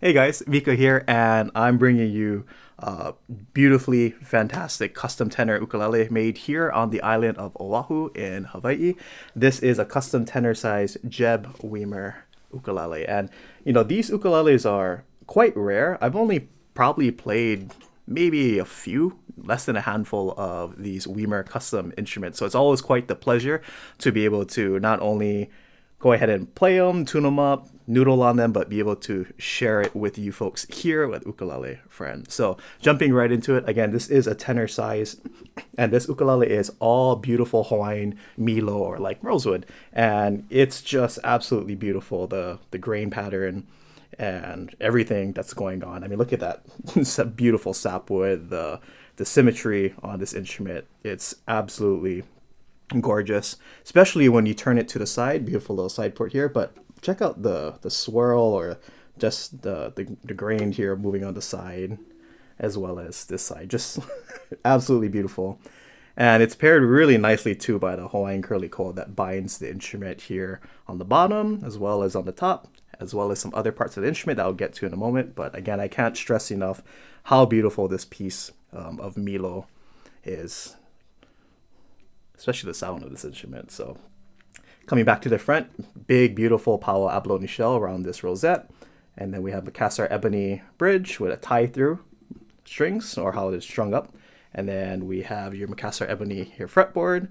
Hey guys, Mika here, and I'm bringing you a beautifully fantastic custom tenor ukulele made here on the island of Oahu in Hawaii. This is a custom tenor size Jeb Wiemer ukulele, and these ukuleles are quite rare. I've only probably played maybe a few, less than a handful of these Wiemer custom instruments, so it's always quite the pleasure to be able to not only go ahead and play them, tune them up, noodle on them, but be able to share it with you folks here with Ukulele Friend. So jumping right into it, again, this is a tenor size, and this ukulele is all beautiful Hawaiian Milo or like rosewood, and it's just absolutely beautiful. The grain pattern and everything that's going on. I mean, look at that. It's a beautiful sapwood, the symmetry on this instrument. It's absolutely gorgeous, especially when you turn it to the side. Beautiful little side port here, but check out the swirl or just the grain here moving on the side as well as this side. Just absolutely beautiful. And it's paired really nicely too by the Hawaiian curly cord that binds the instrument here on the bottom as well as on the top, as well as some other parts of the instrument that I'll get to in a moment. But again, I can't stress enough how beautiful this piece of Milo is, especially the sound of this instrument. So coming back to the front, big beautiful Palo abalone shell around this rosette, and then we have the Macassar ebony bridge with a tie through strings, or how it is strung up, and then we have your Macassar ebony here fretboard,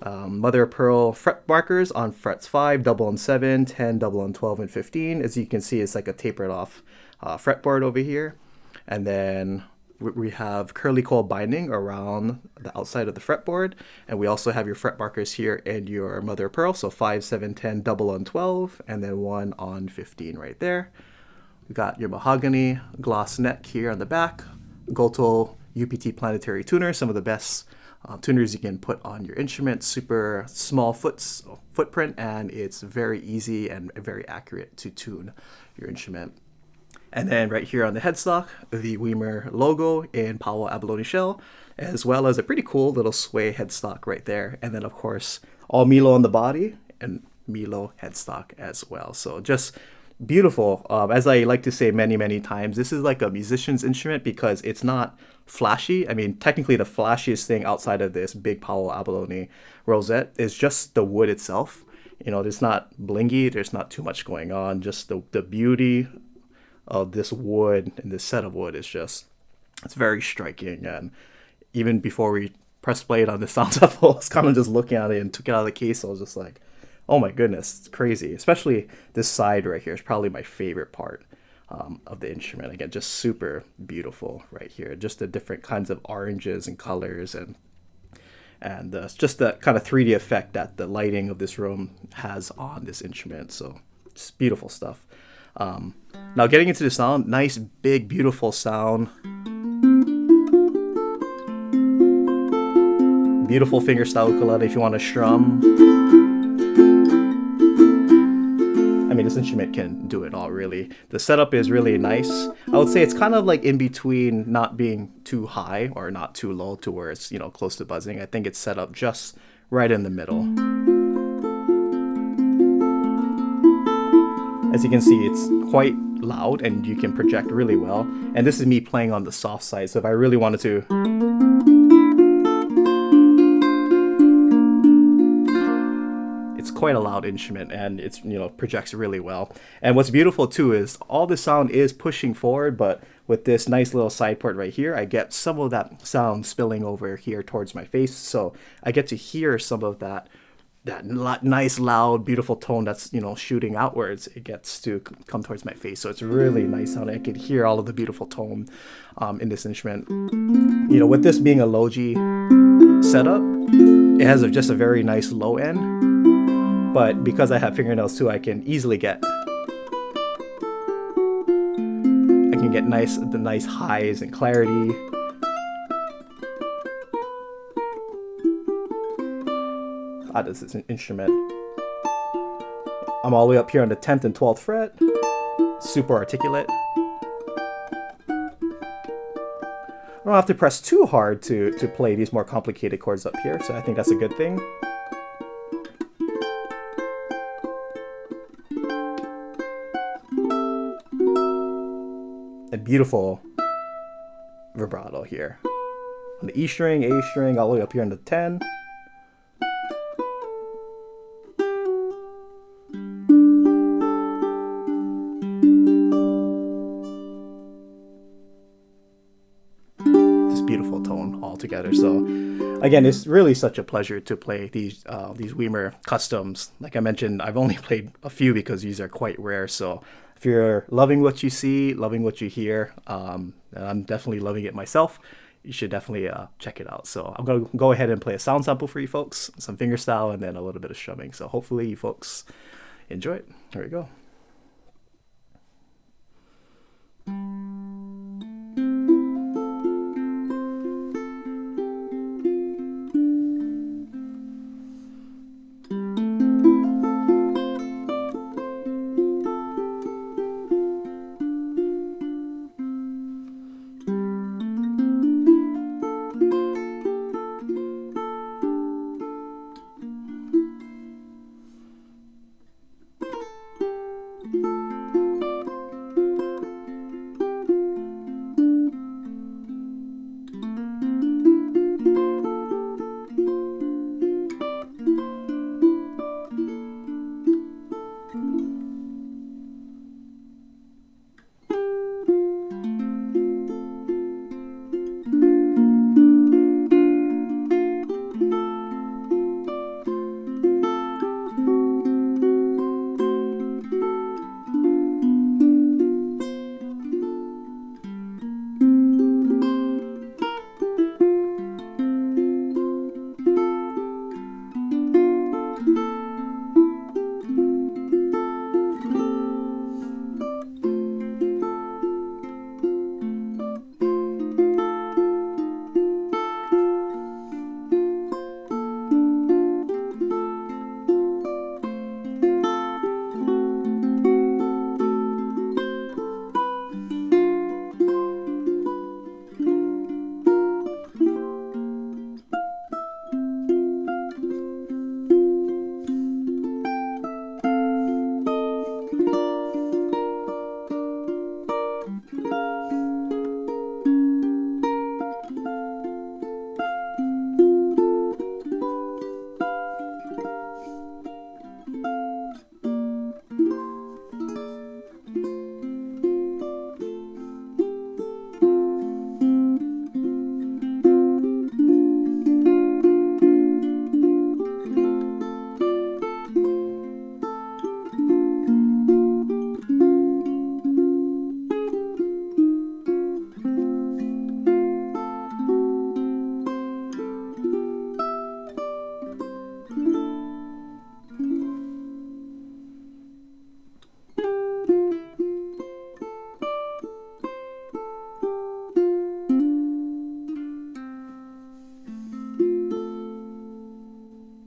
mother of pearl fret markers on frets 5, double on 7, 10, double on 12, and 15. As you can see, it's like a tapered off fretboard over here, and then we have curly cord binding around the outside of the fretboard, and we also have your fret markers here and your mother of pearl, so 5, 7, 10, double on 12, and then 1 on 15 right there. We got your mahogany gloss neck here on the back, Goto UPT planetary tuner, some of the best tuners you can put on your instrument. Super small footprint, and it's very easy and very accurate to tune your instrument. And then right here on the headstock, the Wiemer logo in Palo abalone shell, as well as a pretty cool little sway headstock right there. And then of course, all Milo on the body and Milo headstock as well. So just beautiful. As I like to say many, many times, this is like a musician's instrument because it's not flashy. I mean, technically the flashiest thing outside of this big Palo abalone rosette is just the wood itself. There's not blingy, there's not too much going on, just the beauty of this wood and this set of wood is just, it's very striking. And even before we pressed play on the sound sample, I was kind of just looking at it and took it out of the case. I was just like, oh my goodness, it's crazy. Especially this side right here is probably my favorite part of the instrument. Again, just super beautiful right here. Just the different kinds of oranges and colors, and just the kind of 3D effect that the lighting of this room has on this instrument. So it's beautiful stuff. Now getting into the sound, nice, big, beautiful sound. Beautiful fingerstyle ukulele if you want to strum. I mean, this instrument can do it all, really. The setup is really nice. I would say it's kind of like in between not being too high or not too low to where it's, close to buzzing. I think it's set up just right in the middle. As you can see, it's quite loud and you can project really well. And this is me playing on the soft side, so if I really wanted to, it's quite a loud instrument, and it's, projects really well. And what's beautiful too is all the sound is pushing forward, but with this nice little side port right here, I get some of that sound spilling over here towards my face. So I get to hear some of that nice, loud, beautiful tone that's, shooting outwards. It gets to come towards my face. So it's really nice sound. I could hear all of the beautiful tone in this instrument. With this being a low G setup, it has just a very nice low end. But because I have fingernails too, I can easily get the nice highs and clarity. This is an instrument. I'm all the way up here on the 10th and 12th fret. Super articulate. I don't have to press too hard to play these more complicated chords up here, so I think that's a good thing. and beautiful vibrato here. On the E string, A string, all the way up here on the 10. This beautiful tone all together. So again, it's really such a pleasure to play these Wiemer customs. Like I mentioned, I've only played a few because these are quite rare. So if you're loving what you see, loving what you hear, and I'm definitely loving it myself, you should definitely check it out. So I'm going to go ahead and play a sound sample for you folks, some fingerstyle, and then a little bit of strumming. So hopefully you folks enjoy it. Here we go.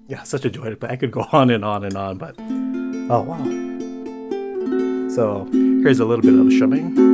Yeah, such a joy to play. I could go on and on and on, but oh wow. So here's a little bit of strumming.